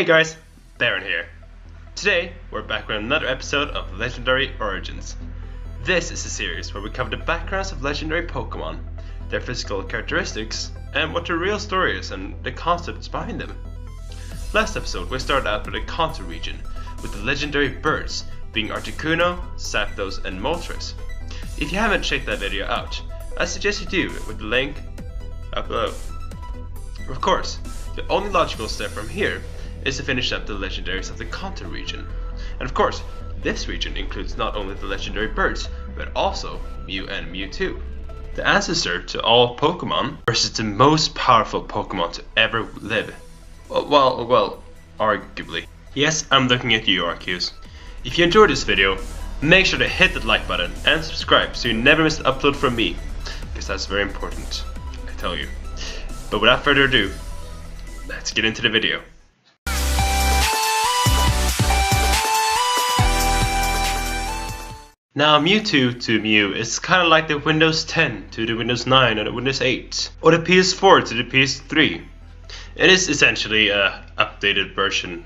Hey guys, Baron here. Today, we're back with another episode of Legendary Origins. This is a series where we cover the backgrounds of legendary Pokemon, their physical characteristics, and what their real story is and the concepts behind them. Last episode, we started out with the Kanto region, with the legendary birds being Articuno, Zapdos, and Moltres. If you haven't checked that video out, I suggest you do with the link up below. Of course, the only logical step from here is to finish up the legendaries of the Kanto region. And of course, this region includes not only the legendary birds, but also Mew and Mewtwo. The ancestor to all Pokemon versus the most powerful Pokemon to ever live. Well, arguably. Yes, I'm looking at you, Arceus. If you enjoyed this video, make sure to hit that like button and subscribe so you never miss an upload from me, because that's very important, I tell you. But without further ado, let's get into the video. Now, Mewtwo to Mew is kind of like the Windows 10 to the Windows 9 or the Windows 8, or the PS4 to the PS3. It is essentially a updated version,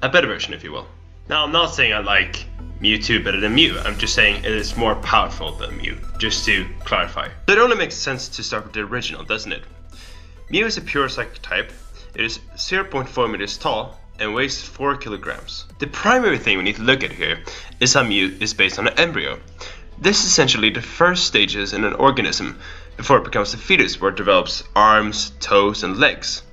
a better version if you will. Now, I'm not saying I like Mewtwo better than Mew, I'm just saying it is more powerful than Mew, just to clarify. It only makes sense to start with the original, doesn't it? Mew is a pure psychic type, it is 0.4 meters tall, and weighs 4 kilograms. The primary thing we need to look at here is how Mew is based on an embryo. This is essentially the first stages in an organism before it becomes a fetus where it develops arms, toes, and legs.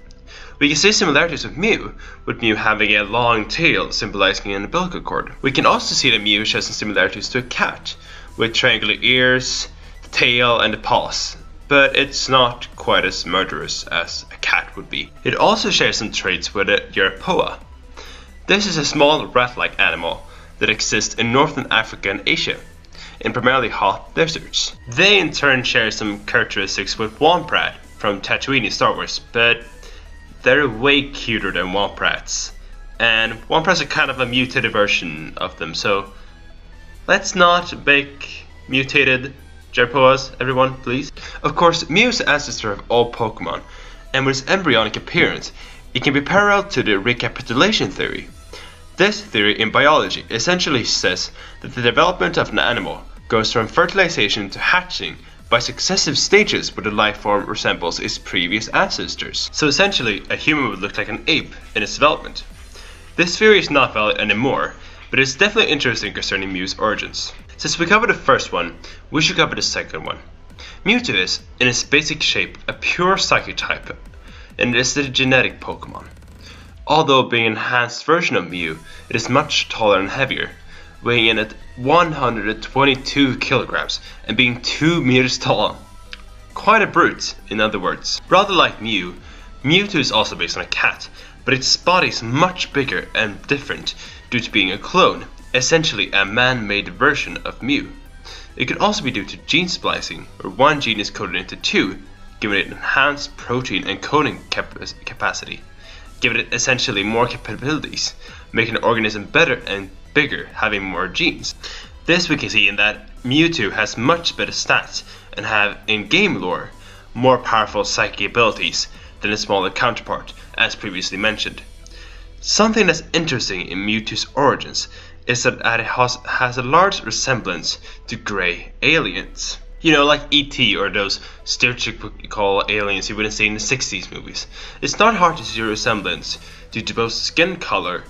We can see similarities with Mew having a long tail symbolizing an umbilical cord. We can also see that Mew shares some similarities to a cat, with triangular ears, the tail, and the paws. But it's not quite as murderous as a cat would be. It also shares some traits with a Europoa. This is a small rat-like animal that exists in northern Africa and Asia, in primarily hot deserts. They in turn share some characteristics with Womprat from Tatooine in Star Wars, but they're way cuter than Womprats. And Womprats are kind of a mutated version of them, so let's not make mutated Europoas, everyone, please. Of course, Mew is the ancestor of all Pokemon, and with its embryonic appearance, it can be parallel to the recapitulation theory. This theory in biology essentially says that the development of an animal goes from fertilization to hatching by successive stages where the life form resembles its previous ancestors. So essentially, a human would look like an ape in its development. This theory is not valid anymore, but it's definitely interesting concerning Mew's origins. Since we covered the first one, we should cover the second one. Mewtwo is, in its basic shape, a pure psychic type, and it is the genetic Pokemon. Although being an enhanced version of Mew, it is much taller and heavier, weighing in at 122 kilograms and being 2 meters tall. Quite a brute, in other words. Rather like Mew, Mewtwo is also based on a cat, but its body is much bigger and different due to being a clone, essentially a man-made version of Mew. It could also be due to gene splicing, where one gene is coded into two, giving it enhanced protein encoding capacity, giving it essentially more capabilities, making the organism better and bigger, having more genes. This we can see in that Mewtwo has much better stats and have, in game lore, more powerful psychic abilities than its smaller counterpart, as previously mentioned. Something that's interesting in Mewtwo's origins is that it has a large resemblance to grey aliens. You know, like E.T. or those stereotypical aliens you wouldn't see in the 60s movies. It's not hard to see a resemblance due to both skin color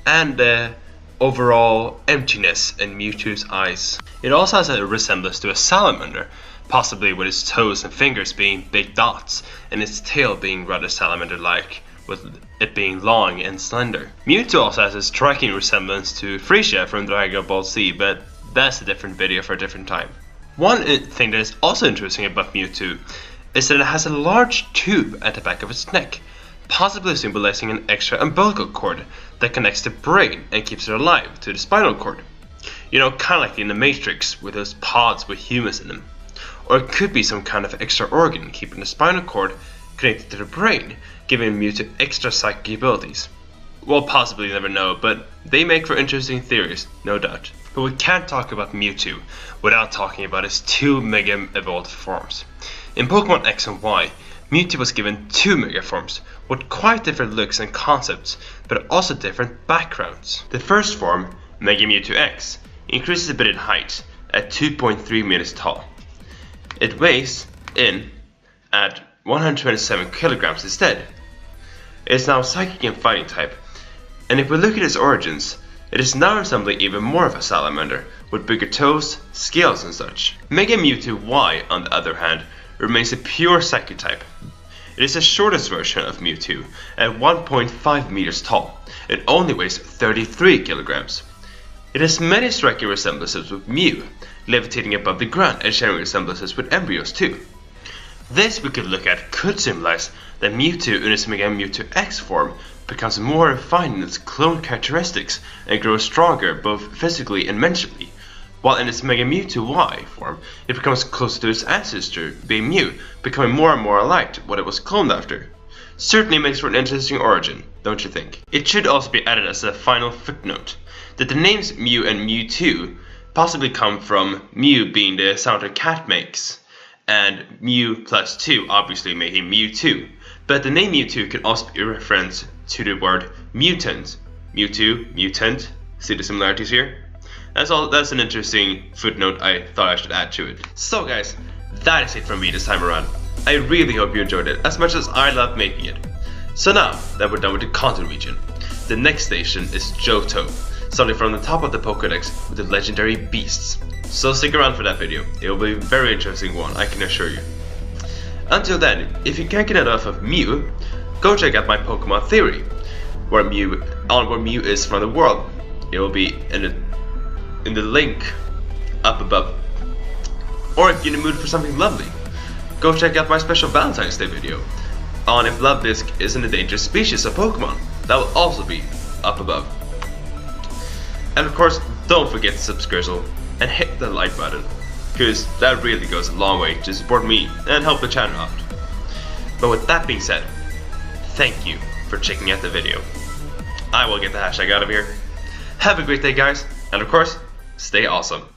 and the overall emptiness in Mewtwo's eyes. It also has a resemblance to a salamander, possibly with its toes and fingers being big dots and its tail being rather salamander-like, with it being long and slender. Mewtwo also has a striking resemblance to Frisia from Dragon Ball Z, but that's a different video for a different time. One thing that is also interesting about Mewtwo is that it has a large tube at the back of its neck, possibly symbolizing an extra umbilical cord that connects the brain and keeps it alive to the spinal cord. You know, kind of like in the Matrix with those pods with humans in them. Or it could be some kind of extra organ keeping the spinal cord connected to the brain, giving Mewtwo extra psychic abilities. We'll possibly never know, but they make for interesting theories, no doubt. But we can't talk about Mewtwo without talking about his two Mega Evolved forms. In Pokemon X and Y, Mewtwo was given 2 Mega Forms with quite different looks and concepts, but also different backgrounds. The first form, Mega Mewtwo X, increases a bit in height at 2.3 meters tall. It weighs in at 127 kilograms instead. It is now Psychic and Fighting type, and if we look at its origins, it is now resembling even more of a salamander, with bigger toes, scales and such. Mega Mewtwo Y, on the other hand, remains a pure Psychic type. It is the shortest version of Mewtwo, at 1.5 meters tall. It only weighs 33 kilograms. It has many striking resemblances with Mew, levitating above the ground and sharing resemblances with embryos too. This we could look at could symbolize that Mewtwo in its Mega Mewtwo X form becomes more refined in its clone characteristics and grows stronger both physically and mentally, while in its Mega Mewtwo Y form it becomes closer to its ancestor, being Mew, becoming more and more alike to what it was cloned after. Certainly makes for an interesting origin, don't you think? It should also be added as a final footnote that the names Mew and Mewtwo possibly come from Mew being the sound a cat makes, and Mew plus 2 obviously making Mewtwo. But the name Mewtwo can also be a reference to the word mutant. Mewtwo, mutant, see the similarities here? That's an interesting footnote I thought I should add to it. So guys, that is it from me this time around. I really hope you enjoyed it as much as I loved making it. So now that we're done with the content region, the next station is Johto, starting from the top of the Pokédex with the legendary beasts. So stick around for that video, it will be a very interesting one, I can assure you. Until then, if you can't get enough of Mew, go check out my Pokemon Theory, where Mew is from the world. It will be in the link up above. Or if you're in the mood for something lovely, go check out my special Valentine's Day video on if Luvdisc is an endangered species of Pokemon. That will also be up above. And of course, don't forget to subscribe and hit the like button, because that really goes a long way to support me and help the channel out. But with that being said, thank you for checking out the video. I will get the hashtag out of here. Have a great day guys, and of course, stay awesome.